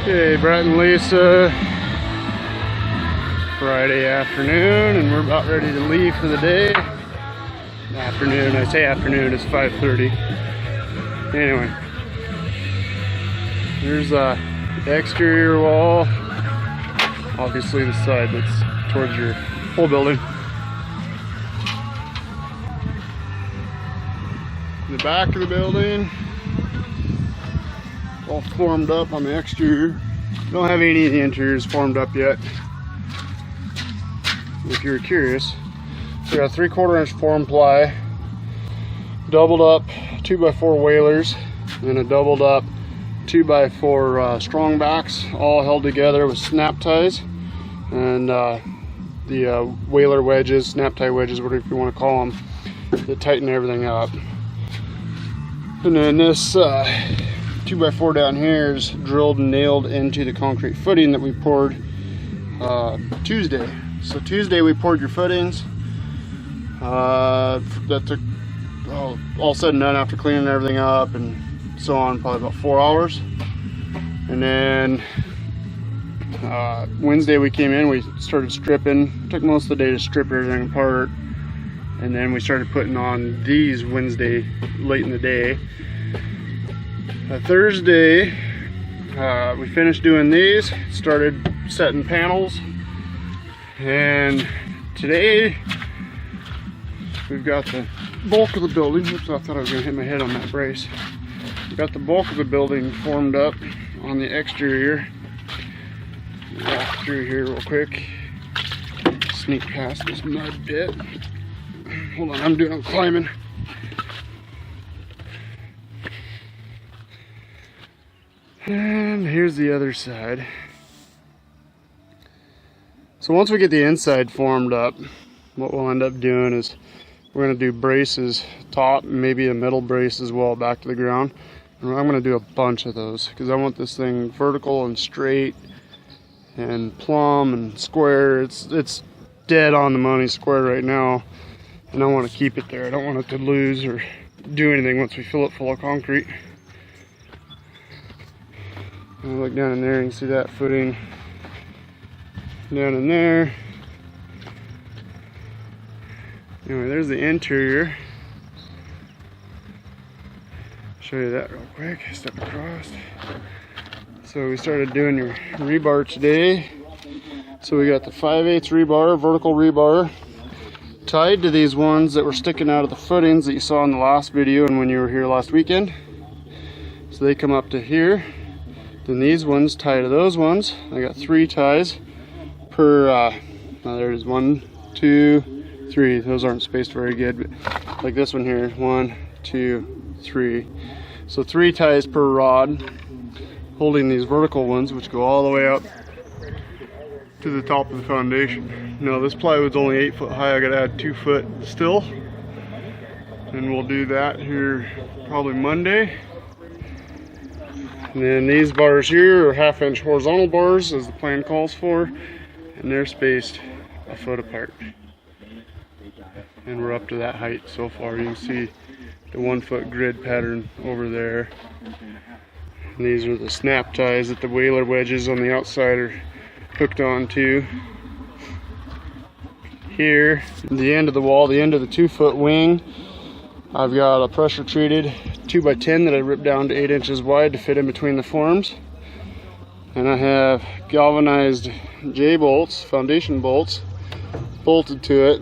Okay, Brett and Lisa, Friday afternoon, and we're about ready to leave for the day. Afternoon, I say afternoon, it's 5:30. Anyway, here's the exterior wall, obviously the side that's towards your whole building. The back of the building, all formed up on the exterior. Don't have any of the interiors formed up yet, if you're curious. We got 3/4 inch form ply, doubled up 2x4 whalers, and a doubled up 2x4 strong backs, all held together with snap ties, and the whaler wedges, snap tie wedges, whatever you want to call them, that tighten everything up. And then this 2x4 down here is drilled and nailed into the concrete footing that we poured Tuesday. So Tuesday we poured your footings. That took all said and done after cleaning everything up and so on, probably about 4 hours. And then Wednesday we came in, we started stripping. Took most of the day to strip everything apart, and then we started putting on these Wednesday late in the day. Thursday we finished doing these, started setting panels, and today we've got the bulk of the building. Oops, I thought I was going to hit my head on that brace. We've got the bulk of the building formed up on the exterior. Walk through here real quick. Sneak past this mud pit. Hold on, I'm climbing. And here's the other side. So once we get the inside formed up, what we'll end up doing is we're going to do braces top, maybe a middle brace as well, back to the ground. And I'm going to do a bunch of those because I want this thing vertical and straight and plumb and square. It's dead on the money square right now, and I want to keep it there. I don't want it to lose or do anything once we fill it full of concrete. And look down in there, you can see that footing down in there. Anyway, there's the interior. Show you that real quick. Step across. So we started doing your rebar today. So we got the 5/8 rebar, vertical rebar, tied to these ones that were sticking out of the footings that you saw in the last video and when you were here last weekend. So they come up to here. Then these ones tie to those ones. I got 3 ties per, there's 1, 2, 3. Those aren't spaced very good, but like this one here, 1, 2, 3. So 3 ties per rod, holding these vertical ones, which go all the way up to the top of the foundation. Now this plywood's only 8 foot high. I gotta add 2 foot still, and we'll do that here probably Monday. And then these bars here are 1/2 inch horizontal bars, as the plan calls for, and they're spaced a foot apart. And we're up to that height so far. You can see the 1 foot grid pattern over there. And these are the snap ties that the whaler wedges on the outside are hooked onto. Here, the end of the wall, the end of the 2 foot wing, I've got a pressure treated 2x10 that I ripped down to 8 inches wide to fit in between the forms. And I have galvanized J-bolts, foundation bolts, bolted to it.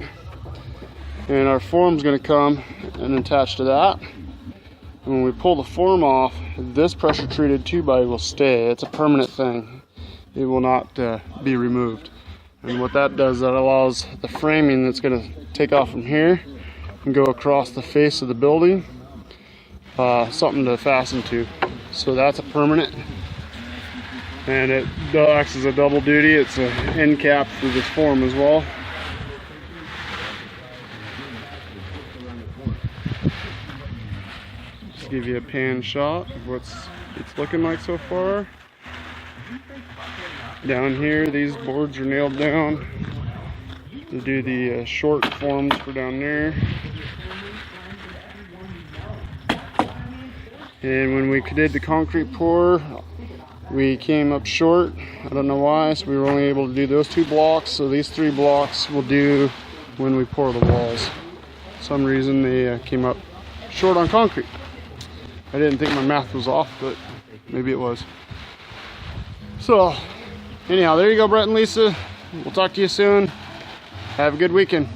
And our form's going to come and attach to that. And when we pull the form off, this pressure treated 2x will stay. It's a permanent thing. It will not be removed. And what that does, that allows the framing that's going to take off from here and go across the face of the building, something to fasten to. So that's a permanent, and it acts as a double duty. It's an end cap for this form as well. Just give you a pan shot of what it's looking like so far. Down here, these boards are nailed down to do the short forms for down there. And when we did the concrete pour, we came up short. I don't know why, so we were only able to do those 2 blocks. So these 3 blocks will do when we pour the walls. For some reason they came up short on concrete. I didn't think my math was off, but maybe it was. So anyhow, there you go, Brett and Lisa. We'll talk to you soon. Have a good weekend.